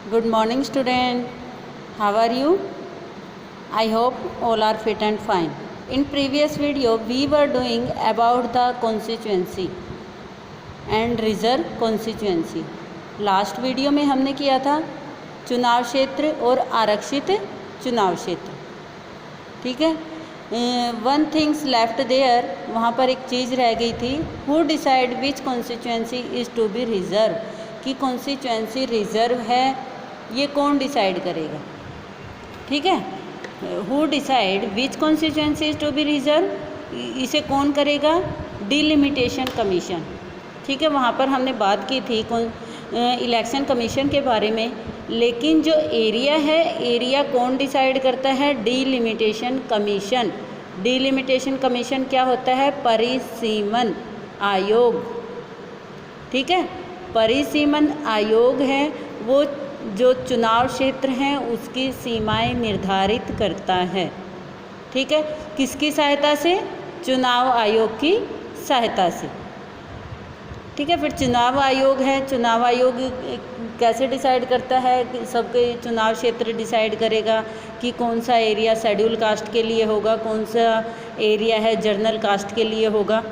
Good morning, student. How are you? I hope all are fit and fine. In previous video, we were doing about the constituency and reserve constituency. Last video में हमने किया था चुनाव क्षेत्र और आरक्षित चुनाव क्षेत्र. ठीक है. वन थिंग्स लेफ्ट देयर, वहाँ पर एक चीज़ रह गई थी. Who decide which constituency is to be reserve, कि कॉन्स्टिट्यूएंसी रिजर्व है ये कौन डिसाइड करेगा. ठीक है. Who decide which constituency is to be reserve, इसे कौन करेगा? Delimitation commission. ठीक है. वहाँ पर हमने बात की थी इलेक्शन कमीशन के बारे में, लेकिन जो एरिया है, एरिया कौन डिसाइड करता है? Delimitation commission. डिलिमिटेशन कमीशन क्या होता है? परिसीमन आयोग. ठीक है. परिसीमन आयोग है वो जो चुनाव क्षेत्र हैं उसकी सीमाएं निर्धारित करता है. ठीक है. किसकी सहायता से? चुनाव आयोग की सहायता से. ठीक है. फिर चुनाव आयोग है. चुनाव आयोग कैसे डिसाइड करता है? सबके चुनाव क्षेत्र डिसाइड करेगा कि कौन सा एरिया शेड्यूल कास्ट के लिए होगा, कौन सा एरिया है जनरल कास्ट के लिए होगा.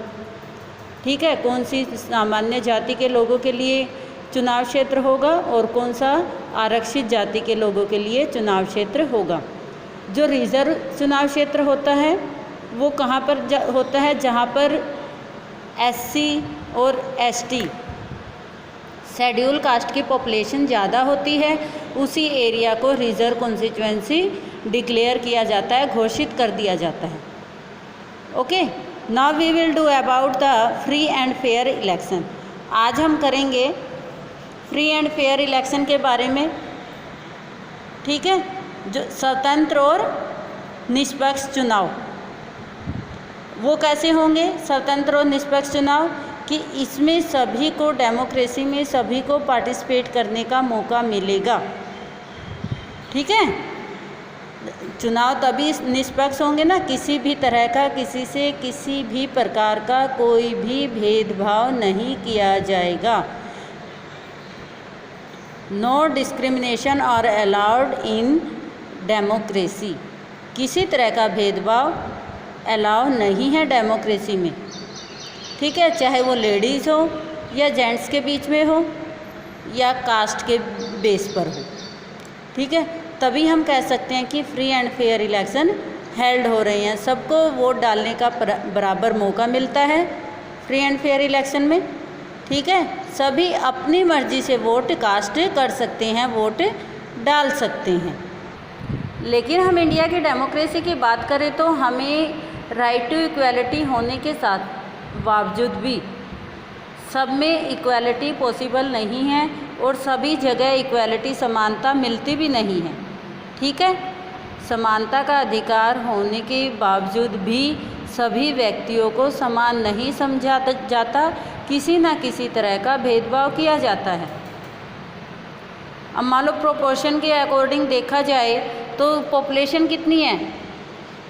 ठीक है. कौन सी सामान्य जाति के लोगों के लिए चुनाव क्षेत्र होगा और कौन सा आरक्षित जाति के लोगों के लिए चुनाव क्षेत्र होगा. जो रिजर्व चुनाव क्षेत्र होता है वो कहाँ पर होता है? जहाँ पर एससी और एसटी शेड्यूल कास्ट की पॉपुलेशन ज़्यादा होती है, उसी एरिया को रिजर्व कॉन्स्टिट्यूएंसी डिक्लेयर किया जाता है, घोषित कर दिया जाता है. Okay. Now we will do about the free and fair election. आज हम करेंगे फ्री एंड फेयर इलेक्शन के बारे में. ठीक है. जो स्वतंत्र और निष्पक्ष चुनाव, वो कैसे होंगे? स्वतंत्र और निष्पक्ष चुनाव कि इसमें सभी को, डेमोक्रेसी में सभी को पार्टिसिपेट करने का मौका मिलेगा. ठीक है. चुनाव तभी निष्पक्ष होंगे ना, किसी भी तरह का, किसी से किसी भी प्रकार का कोई भी भेदभाव नहीं किया जाएगा. No discrimination are allowed in democracy. किसी तरह का भेदभाव अलाउ नहीं है डेमोक्रेसी में. ठीक है. चाहे वो लेडीज़ हो या जेंट्स के बीच में हो या कास्ट के बेस पर हो. ठीक है. तभी हम कह सकते हैं कि free and fair election held हो रहे हैं. सबको वोट डालने का बराबर मौका मिलता है फ्री एंड फेयर इलेक्शन में. ठीक है. सभी अपनी मर्जी से वोट कास्ट कर सकते हैं, वोट डाल सकते हैं. लेकिन हम इंडिया की डेमोक्रेसी की बात करें तो हमें राइट टू इक्वालिटी होने के साथ बावजूद भी सब में इक्वालिटी पॉसिबल नहीं है और सभी जगह इक्वालिटी, समानता मिलती भी नहीं है. ठीक है. समानता का अधिकार होने के बावजूद भी सभी व्यक्तियों को समान नहीं समझा जाता, किसी न किसी तरह का भेदभाव किया जाता है. अब मान लो प्रोपोर्शन के अकॉर्डिंग देखा जाए तो पॉपुलेशन कितनी है.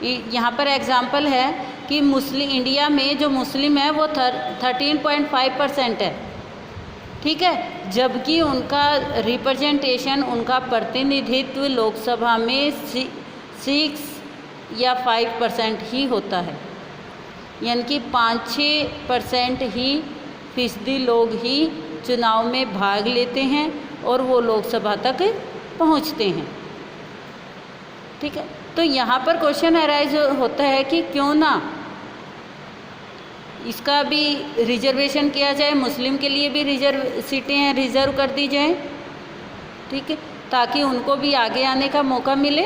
यहाँ पर एग्जांपल है कि इंडिया में जो मुस्लिम है वो 13.5% है. ठीक है. जबकि उनका रिप्रेजेंटेशन, उनका प्रतिनिधित्व लोकसभा में 6 या 5% ही होता है. यानी कि 5-6% ही फीसदी लोग ही चुनाव में भाग लेते हैं और वो लोकसभा तक पहुंचते हैं. ठीक है. तो यहाँ पर क्वेश्चन अराइज होता है कि क्यों ना इसका भी रिजर्वेशन किया जाए, मुस्लिम के लिए भी सीटें रिज़र्व कर दी जाएं. ठीक है. ताकि उनको भी आगे आने का मौका मिले.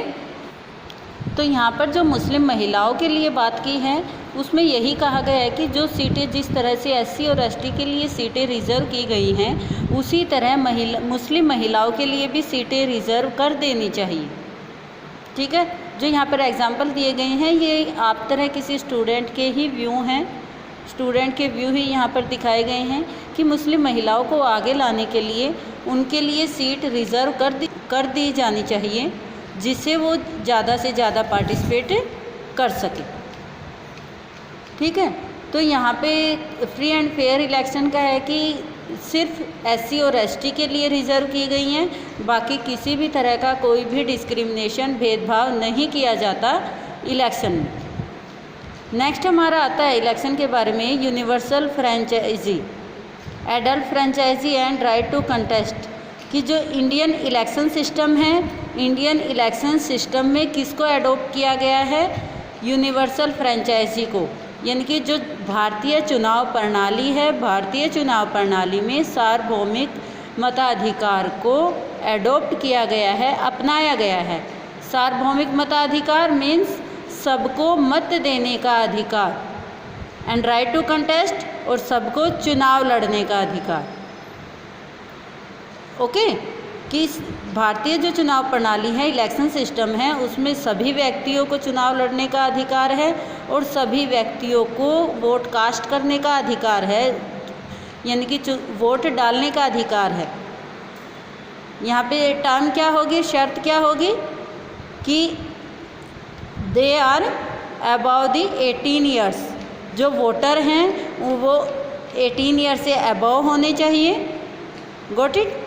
तो यहाँ पर जो मुस्लिम महिलाओं के लिए बात की है उसमें यही कहा गया है कि जो सीटें जिस तरह से एससी और एसटी के लिए सीटें रिज़र्व की गई हैं, उसी तरह मुस्लिम महिलाओं के लिए भी सीटें रिज़र्व कर देनी चाहिए. ठीक है. जो यहाँ पर एग्जांपल दिए गए हैं ये आप तरह किसी स्टूडेंट के ही व्यू हैं, स्टूडेंट के व्यू ही यहाँ पर दिखाए गए हैं कि मुस्लिम महिलाओं को आगे लाने के लिए उनके लिए सीट रिज़र्व कर दी जानी चाहिए, जिससे वो ज़्यादा से ज़्यादा पार्टिसिपेट कर सके. ठीक है. तो यहाँ पे फ्री एंड फेयर इलेक्शन का है कि सिर्फ SC और ST के लिए रिज़र्व की गई हैं, बाकी किसी भी तरह का कोई भी डिस्क्रिमिनेशन, भेदभाव नहीं किया जाता इलेक्शन में। नेक्स्ट हमारा आता है इलेक्शन के बारे में, universal franchise, adult franchise and right to contest. कि जो इंडियन इलेक्शन सिस्टम है, इंडियन इलेक्शन सिस्टम में किसको एडॉप्ट किया गया है? यूनिवर्सल फ्रेंचाइजी को, यानी कि जो भारतीय चुनाव प्रणाली है, भारतीय चुनाव प्रणाली में सार्वभौमिक मताधिकार को एडॉप्ट किया गया है, अपनाया गया है। सार्वभौमिक मताधिकार मीन्स सबको मत देने का अधिकार, एंड राइट टू कंटेस्ट, और सबको चुनाव लड़ने का अधिकार। ओके, कि भारतीय जो चुनाव प्रणाली है, इलेक्शन सिस्टम है, उसमें सभी व्यक्तियों को चुनाव लड़ने का अधिकार है और सभी व्यक्तियों को वोट कास्ट करने का अधिकार है, यानी कि वोट डालने का अधिकार है। यहाँ पे टर्म क्या होगी, शर्त क्या होगी कि they are above the 18 years, जो वोटर हैं वो 18 ईयर से अबव होने चाहिए। Got it?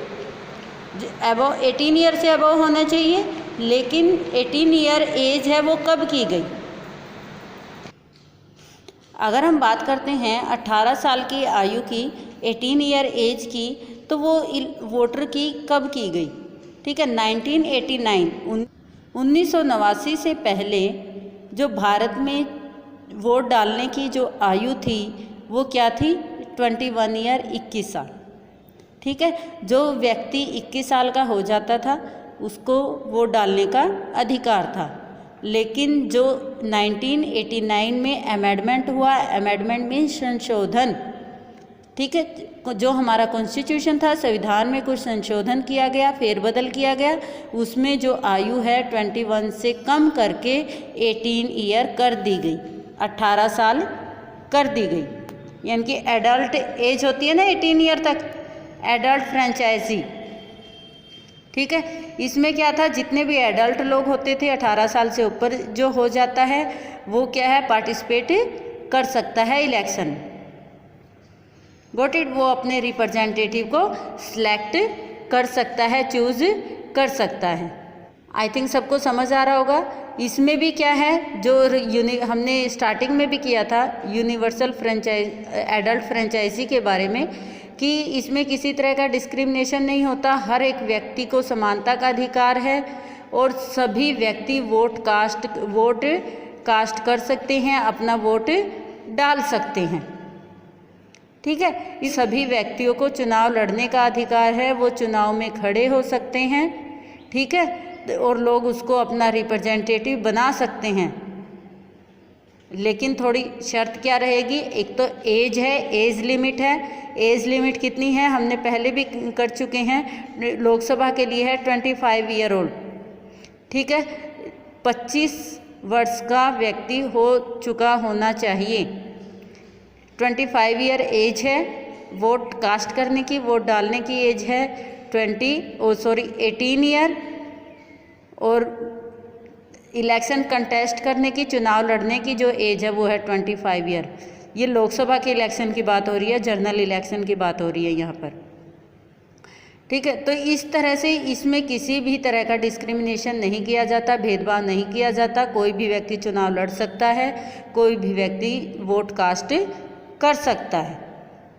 अबव 18 ईयर से अबव होना चाहिए, लेकिन 18 ईयर एज है वो कब की गई? अगर हम बात करते हैं 18 साल की आयु की, 18 ईयर एज की, तो वो वोटर की कब की गई? ठीक है, 1989 1989 से पहले जो भारत में वोट डालने की जो आयु थी वो क्या थी? 21 ईयर, 21 साल। ठीक है, जो व्यक्ति 21 साल का हो जाता था उसको वोट डालने का अधिकार था। लेकिन जो 1989 में अमेंडमेंट हुआ, अमेंडमेंट में संशोधन, ठीक है, जो हमारा कॉन्स्टिट्यूशन था, संविधान में कुछ संशोधन किया गया, फेरबदल किया गया, उसमें जो आयु है 21 से कम करके 18 ईयर कर दी गई, 18 साल कर दी गई। यानी कि एडल्ट एज होती है ना 18 ईयर तक, एडल्ट फ्रेंचाइजी। ठीक है, इसमें क्या था, जितने भी एडल्ट लोग होते थे 18 साल से ऊपर जो हो जाता है वो क्या है, पार्टिसिपेट कर सकता है इलेक्शन। Got it? वो अपने रिप्रेजेंटेटिव को सिलेक्ट कर सकता है, चूज कर सकता है। आई थिंक सबको समझ आ रहा होगा। इसमें भी क्या है, जो हमने स्टार्टिंग में भी किया था यूनिवर्सल एडल्ट फ्रेंचाइजी के बारे में, कि इसमें किसी तरह का डिस्क्रिमिनेशन नहीं होता, हर एक व्यक्ति को समानता का अधिकार है और सभी व्यक्ति वोट कास्ट कर सकते हैं, अपना वोट डाल सकते हैं। ठीक है, इस सभी व्यक्तियों को चुनाव लड़ने का अधिकार है, वो चुनाव में खड़े हो सकते हैं। ठीक है, और लोग उसको अपना रिप्रेजेंटेटिव बना सकते हैं। लेकिन थोड़ी शर्त क्या रहेगी, एक तो एज है, एज लिमिट है। एज लिमिट कितनी है, हमने पहले भी कर चुके हैं, लोकसभा के लिए है 25 ईयर ओल्ड। ठीक है, 25 वर्ष का व्यक्ति हो चुका होना चाहिए। 25 ईयर एज है, वोट कास्ट करने की, वोट डालने की एज है 18 ईयर, और इलेक्शन कंटेस्ट करने की, चुनाव लड़ने की जो एज है वो है 25 ईयर। ये लोकसभा के इलेक्शन की बात हो रही है, जनरल इलेक्शन की बात हो रही है यहाँ पर। ठीक है, तो इस तरह से इसमें किसी भी तरह का डिस्क्रिमिनेशन नहीं किया जाता, भेदभाव नहीं किया जाता। कोई भी व्यक्ति चुनाव लड़ सकता है, कोई भी व्यक्ति वोट कास्ट कर सकता है।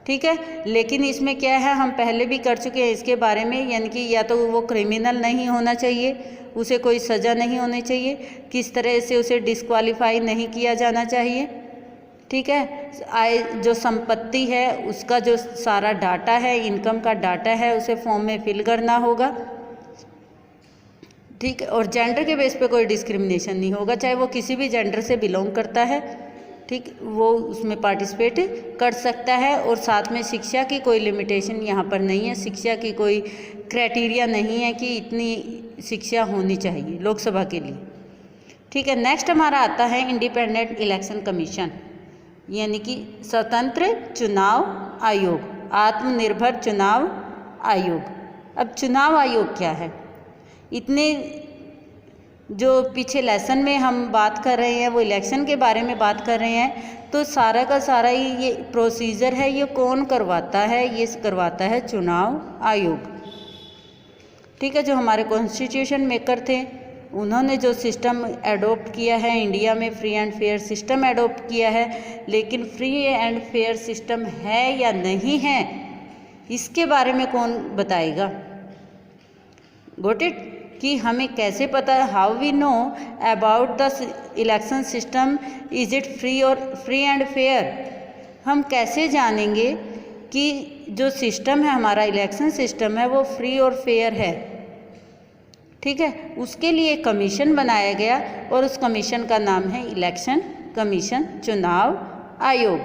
ठीक है, लेकिन इसमें क्या है, हम पहले भी कर चुके हैं इसके बारे में, यानी कि या तो वो क्रिमिनल नहीं होना चाहिए, उसे कोई सज़ा नहीं होनी चाहिए, किस तरह से उसे डिस्क्वालीफाई नहीं किया जाना चाहिए। ठीक है, आय जो संपत्ति है उसका जो सारा डाटा है, इनकम का डाटा है, उसे फॉर्म में फिल करना होगा। ठीक है, और जेंडर के बेस पे कोई डिस्क्रिमिनेशन नहीं होगा, चाहे वो किसी भी जेंडर से बिलोंग करता है। ठीक, वो उसमें पार्टिसिपेट कर सकता है। और साथ में शिक्षा की कोई लिमिटेशन यहाँ पर नहीं है, शिक्षा की कोई क्राइटेरिया नहीं है कि इतनी शिक्षा होनी चाहिए लोकसभा के लिए। ठीक है, नेक्स्ट हमारा आता है इंडिपेंडेंट इलेक्शन कमीशन, यानी कि स्वतंत्र चुनाव आयोग, आत्मनिर्भर चुनाव आयोग। अब चुनाव आयोग क्या है, इतने जो पीछे लेसन में हम बात कर रहे हैं वो इलेक्शन के बारे में बात कर रहे हैं, तो सारा का सारा ये प्रोसीजर है, ये कौन करवाता है? ये करवाता है चुनाव आयोग। ठीक है, जो हमारे कॉन्स्टिट्यूशन मेकर थे उन्होंने जो सिस्टम एडोप्ट किया है इंडिया में, free and fair system adopt किया है, लेकिन फ्री एंड फेयर सिस्टम है या नहीं है इसके बारे में कौन बताएगा? Got it? कि हमें कैसे पता, how we know about the election system, is it free and fair? हम कैसे जानेंगे कि जो सिस्टम है हमारा इलेक्शन सिस्टम है वो फ्री और फेयर है? ठीक है, उसके लिए कमीशन बनाया गया और उस कमीशन का नाम है इलेक्शन कमीशन, चुनाव आयोग।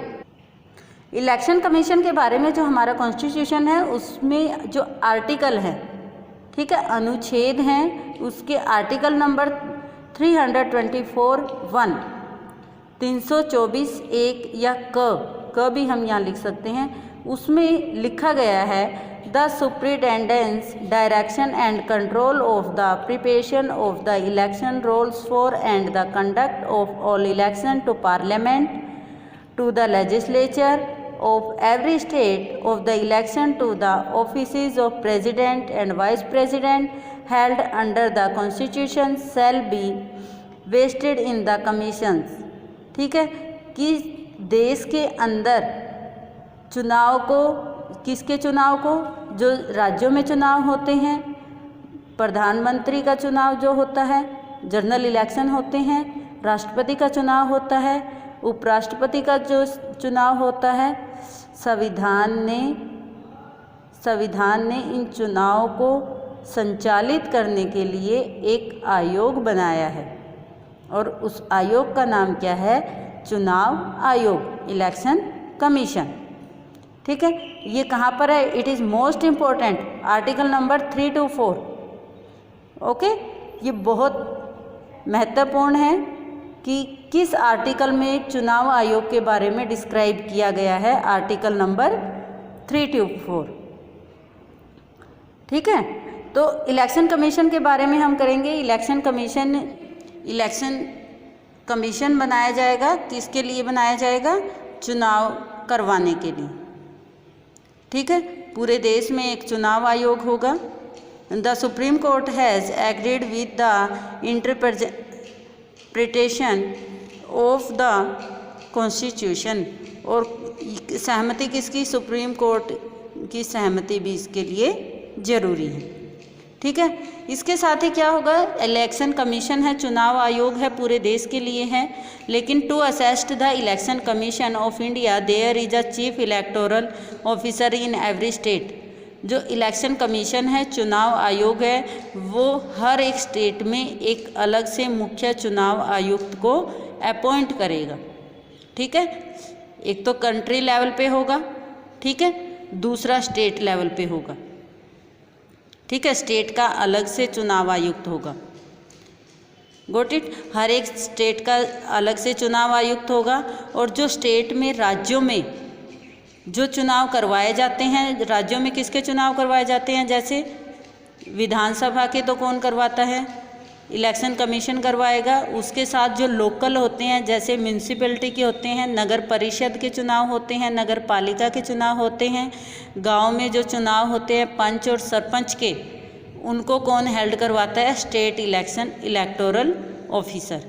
इलेक्शन कमीशन के बारे में जो हमारा कॉन्स्टिट्यूशन है उसमें जो आर्टिकल है, ठीक है, अनुच्छेद हैं, उसके आर्टिकल नंबर 324(1), 324 एक या क भी हम यहाँ लिख सकते हैं, उसमें लिखा गया है the superintendence direction and control of the preparation of the election rolls for and the conduct of all election to parliament, to the legislature of every state of the election to the offices of president and vice president held under the constitution shall be vested in the commissions। ठीक है, कि देश के अंदर चुनाव को, किसके चुनाव को? जो राज्यों में चुनाव होते हैं, प्रधानमंत्री का चुनाव जो होता है, जनरल इलेक्शन होते हैं, राष्ट्रपति का चुनाव होता है, उपराष्ट्रपति का जो चुनाव होता है, संविधान ने इन चुनाव को संचालित करने के लिए एक आयोग बनाया है और उस आयोग का नाम क्या है? चुनाव आयोग, इलेक्शन कमीशन। ठीक है, ये कहाँ पर है? It is most important, article number 324। Okay, ये बहुत महत्वपूर्ण है कि किस आर्टिकल में चुनाव आयोग के बारे में डिस्क्राइब किया गया है, आर्टिकल नंबर 324। ठीक है, तो इलेक्शन कमीशन के बारे में हम करेंगे। इलेक्शन कमीशन बनाया जाएगा, किसके लिए बनाया जाएगा? चुनाव करवाने के लिए। ठीक है, पूरे देश में एक चुनाव आयोग होगा। The supreme court has agreed with the interpretation of the constitution, और सहमति किसकी? सुप्रीम कोर्ट की सहमति भी इसके लिए ज़रूरी है। ठीक है, इसके साथ ही क्या होगा? इलेक्शन कमीशन है, चुनाव आयोग है, पूरे देश के लिए है, लेकिन to assist the election commission of India there is a chief electoral officer in every state. जो इलेक्शन कमीशन है, चुनाव आयोग है, वो हर एक स्टेट में एक अलग से मुख्य चुनाव आयुक्त को अपॉइंट करेगा। ठीक है, एक तो कंट्री लेवल पे होगा, ठीक है, दूसरा स्टेट लेवल पे होगा। ठीक है, स्टेट का अलग से चुनाव आयुक्त होगा। Got it? हर एक स्टेट का अलग से चुनाव आयुक्त होगा, और जो स्टेट में, राज्यों में जो चुनाव करवाए जाते हैं, राज्यों में किसके चुनाव करवाए जाते हैं? जैसे विधानसभा के तो कौन करवाता है? इलेक्शन कमीशन करवाएगा। उसके साथ जो लोकल होते हैं, जैसे म्यूनसिपैलिटी के होते हैं, नगर परिषद के चुनाव होते हैं, नगर पालिका के चुनाव होते हैं, गांव में जो चुनाव होते हैं पंच और सरपंच के, उनको कौन हेल्ड करवाता है? State election electoral officer.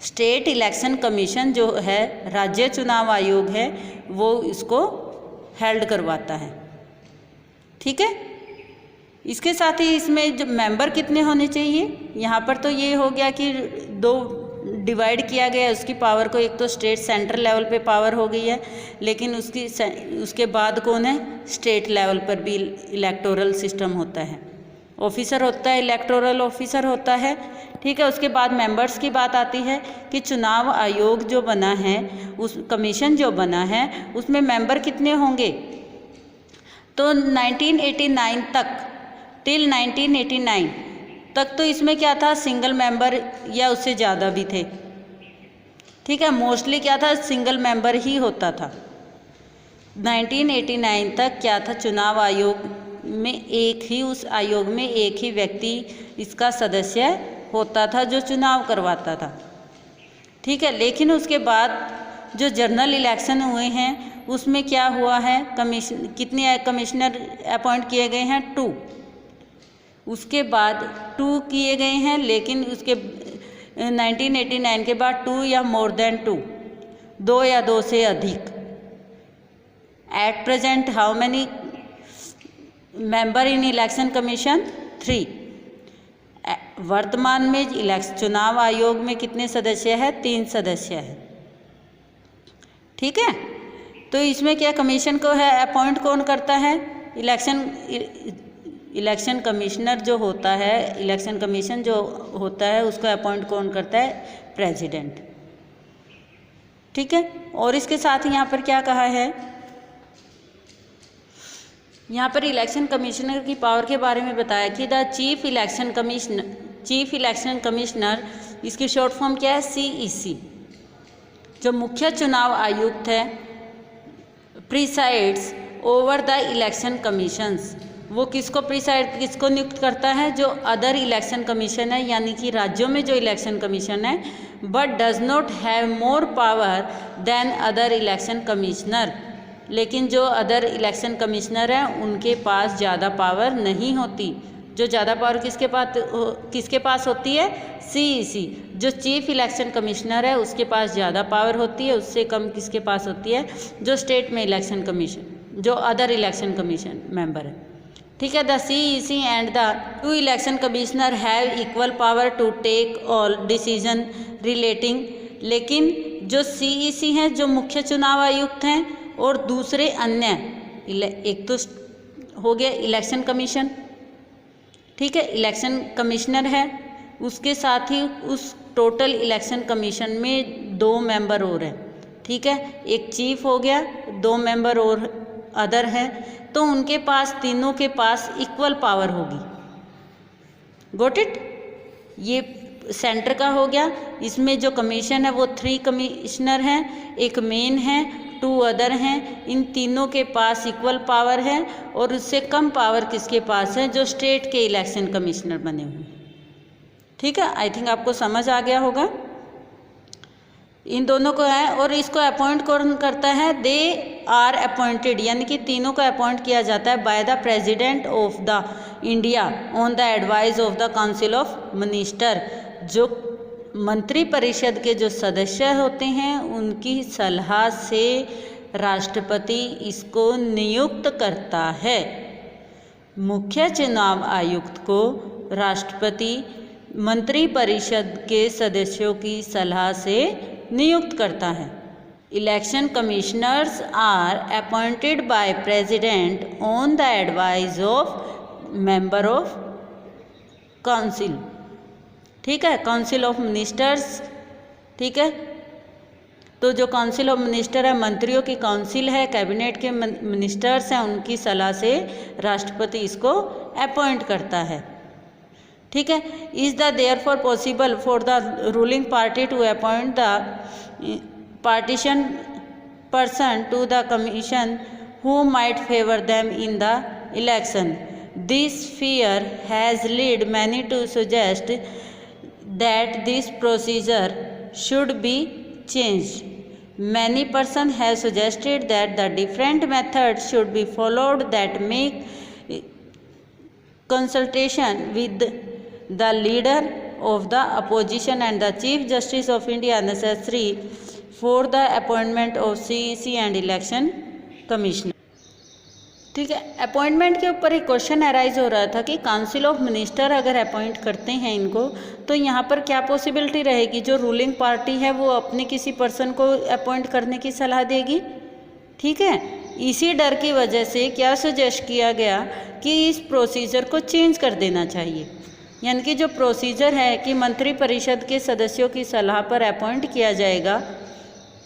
State election commission जो है, राज्य चुनाव आयोग है, वो इसको हेल्ड करवाता है। ठीक है, इसके साथ ही इसमें जो मेंबर कितने होने चाहिए, यहाँ पर तो ये हो गया कि दो डिवाइड किया गया है उसकी पावर को। एक तो स्टेट सेंट्रल लेवल पे पावर हो गई है, लेकिन उसके बाद कौन है? स्टेट लेवल पर भी इलेक्टोरल सिस्टम होता है, ऑफिसर होता है, इलेक्टोरल ऑफिसर होता है। ठीक है, उसके बाद मेंबर्स की बात आती है कि चुनाव आयोग जो बना है, उस कमीशन जो बना है, उसमें मेंबर कितने होंगे? तो 1989 तक, टिल 1989 तक तो इसमें क्या था? सिंगल मेंबर या उससे ज़्यादा भी थे। ठीक है, मोस्टली क्या था? सिंगल मेंबर ही होता था। 1989 तक क्या था? चुनाव आयोग में एक ही, उस आयोग में एक ही व्यक्ति इसका सदस्य होता था जो चुनाव करवाता था, ठीक है। लेकिन उसके बाद जो जनरल इलेक्शन हुए हैं उसमें क्या हुआ है, कितने कमिश्नर अपॉइंट किए गए हैं, 2। उसके बाद 2 किए गए हैं, लेकिन उसके 1989 के बाद 2 या मोर देन 2 या 2 से अधिक। At present how many member in election commission, 3। वर्तमान में चुनाव आयोग में कितने सदस्य हैं, 3 सदस्य हैं, ठीक है। तो इसमें क्या कमीशन को है अपॉइंट कौन करता है, इलेक्शन कमिश्नर जो होता है, इलेक्शन कमीशन जो होता है उसको अपॉइंट कौन करता है, प्रेसिडेंट, ठीक है। और इसके साथ यहाँ पर क्या कहा है, यहाँ पर इलेक्शन कमिश्नर की पावर के बारे में बताया कि द चीफ इलेक्शन कमिश्नर, इसकी शॉर्ट फॉर्म क्या है, CEC, जो मुख्य चुनाव आयुक्त है, presides over the election commissions, वो किसको नियुक्त करता है, जो अदर इलेक्शन कमीशन है, यानी कि राज्यों में जो इलेक्शन कमीशन है, but does not have more power than other election commissioner, लेकिन जो अदर इलेक्शन कमिश्नर हैं उनके पास ज़्यादा पावर नहीं होती। जो ज़्यादा पावर किसके पास होती है, CEC, जो चीफ इलेक्शन कमिश्नर है उसके पास ज़्यादा पावर होती है, उससे कम किसके पास होती है, जो स्टेट में इलेक्शन कमीशन, जो अदर इलेक्शन कमीशन मेंबर है, ठीक है। The CEC and the 2 election commissioner have equal power to take all decision relating, लेकिन जो CEC हैं, जो मुख्य चुनाव आयुक्त हैं, और दूसरे अन्य, एक तो हो गया इलेक्शन कमीशन, ठीक है, इलेक्शन कमिश्नर है, उसके साथ ही उस टोटल इलेक्शन कमीशन में 2 मेंबर और हैं, ठीक है, एक चीफ हो गया, 2 मेंबर और अदर है, तो उनके पास, तीनों के पास इक्वल पावर होगी। Got it. ये सेंटर का हो गया। इसमें जो कमीशन है वो 3 कमिश्नर हैं, एक मेन है, 2 अदर हैं, इन तीनों के पास इक्वल पावर है, और उससे कम पावर किसके पास है, जो स्टेट के इलेक्शन कमिश्नर बने हुए, ठीक है। आई थिंक आपको समझ आ गया होगा। इन दोनों को है, और इसको अपॉइंट कौन करता है, दे आर अपॉइंटेड, यानी कि तीनों को अपॉइंट किया जाता है by the president of the India on the advice of the council of minister, जो मंत्री परिषद के जो सदस्य होते हैं उनकी सलाह से राष्ट्रपति इसको नियुक्त करता है। मुख्य चुनाव आयुक्त को राष्ट्रपति मंत्री परिषद के सदस्यों की सलाह से नियुक्त करता है। Election commissioners are appointed by president on the advice of member of council, ठीक है, काउंसिल ऑफ मिनिस्टर्स, ठीक है। तो जो काउंसिल ऑफ मिनिस्टर है, मंत्रियों की काउंसिल है, कैबिनेट के मिनिस्टर्स हैं, उनकी सलाह से राष्ट्रपति इसको अपॉइंट करता है, ठीक है। Is the therefore possible for the ruling party to appoint the partisan person to the commission who might favour them in the election. This fear has led many to suggest that this procedure should be changed. Many persons have suggested that the different methods should be followed that make consultation with the leader of the opposition and the Chief Justice of India necessary for the appointment of CEC and Election Commissioner. ठीक है, appointment के ऊपर एक question arise हो रहा था कि council of minister अगर अपॉइंट करते हैं इनको, तो यहाँ पर क्या पॉसिबिलिटी रहेगी, जो रूलिंग पार्टी है वो अपने किसी पर्सन को अपॉइंट करने की सलाह देगी, ठीक है। इसी डर की वजह से क्या सजेस्ट किया गया कि इस प्रोसीजर को चेंज कर देना चाहिए, यानी कि जो प्रोसीजर है कि मंत्री परिषद के सदस्यों की सलाह पर अपॉइंट किया जाएगा,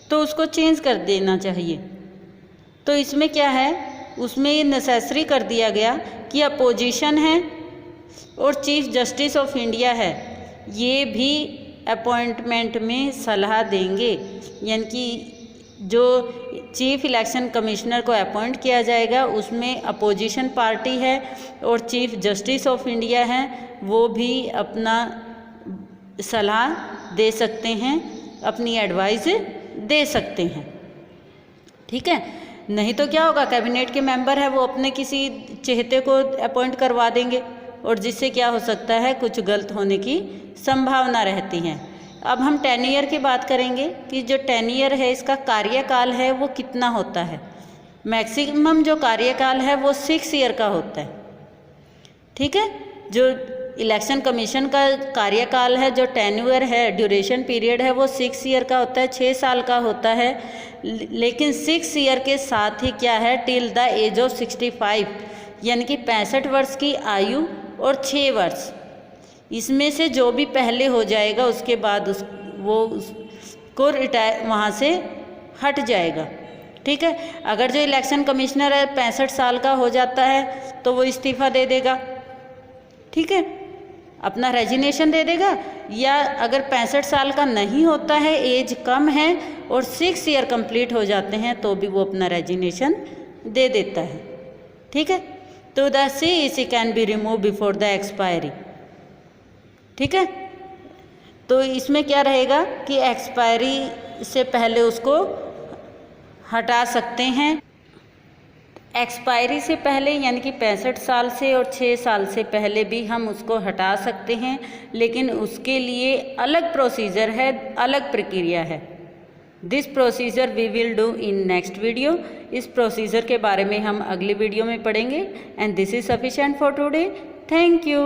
तो उसको चेंज कर देना चाहिए। तो इसमें क्या है, उसमें ये नेसेसरी कर दिया गया कि अपोजिशन है और चीफ जस्टिस ऑफ इंडिया है, ये भी अपॉइंटमेंट में सलाह देंगे, यानी कि जो चीफ इलेक्शन कमिश्नर को अपॉइंट किया जाएगा उसमें अपोजिशन पार्टी है और चीफ जस्टिस ऑफ इंडिया है, वो भी अपना सलाह दे सकते हैं, अपनी एडवाइस दे सकते हैं। ठीक है, नहीं तो क्या होगा, कैबिनेट के मेंबर है वो अपने किसी चहेते को अपॉइंट करवा देंगे और जिससे क्या हो सकता है, कुछ गलत होने की संभावना रहती है। अब हम टेन्योर की बात करेंगे कि जो टेन्योर है इसका कार्यकाल है वो कितना होता है। मैक्सिमम जो कार्यकाल है वो 6 ईयर का होता है। ठीक है, जो इलेक्शन कमीशन का कार्यकाल है, जो टेन्योर है, ड्यूरेशन पीरियड है, वो 6 ईयर का होता है, 6 साल का होता है। लेकिन 6 ईयर के साथ ही क्या है, टिल द एज ऑफ 65, यानी कि 65 वर्ष की आयु और 6 वर्ष, इसमें से जो भी पहले हो जाएगा उसके बाद उसको रिटायर वहाँ से हट जाएगा। ठीक है, अगर जो इलेक्शन कमिश्नर है 65 साल का हो जाता है तो वो इस्तीफ़ा दे देगा। ठीक है, अपना रेजिग्नेशन दे देगा, या अगर 65 साल का नहीं होता है, एज कम है और 6 ईयर कंप्लीट हो जाते हैं तो भी वो अपना रेजिग्नेशन दे देता है। ठीक है, तो the CEC can be remove before the expiry. ठीक है, तो इसमें क्या रहेगा कि एक्सपायरी से पहले उसको हटा सकते हैं। एक्सपायरी से पहले यानी कि 65 साल से और 6 साल से पहले भी हम उसको हटा सकते हैं, लेकिन उसके लिए अलग प्रोसीजर है, अलग प्रक्रिया है। This procedure we will do in next video. इस प्रोसीजर के बारे में हम अगले वीडियो में पढ़ेंगे। And this is sufficient for today. Thank you.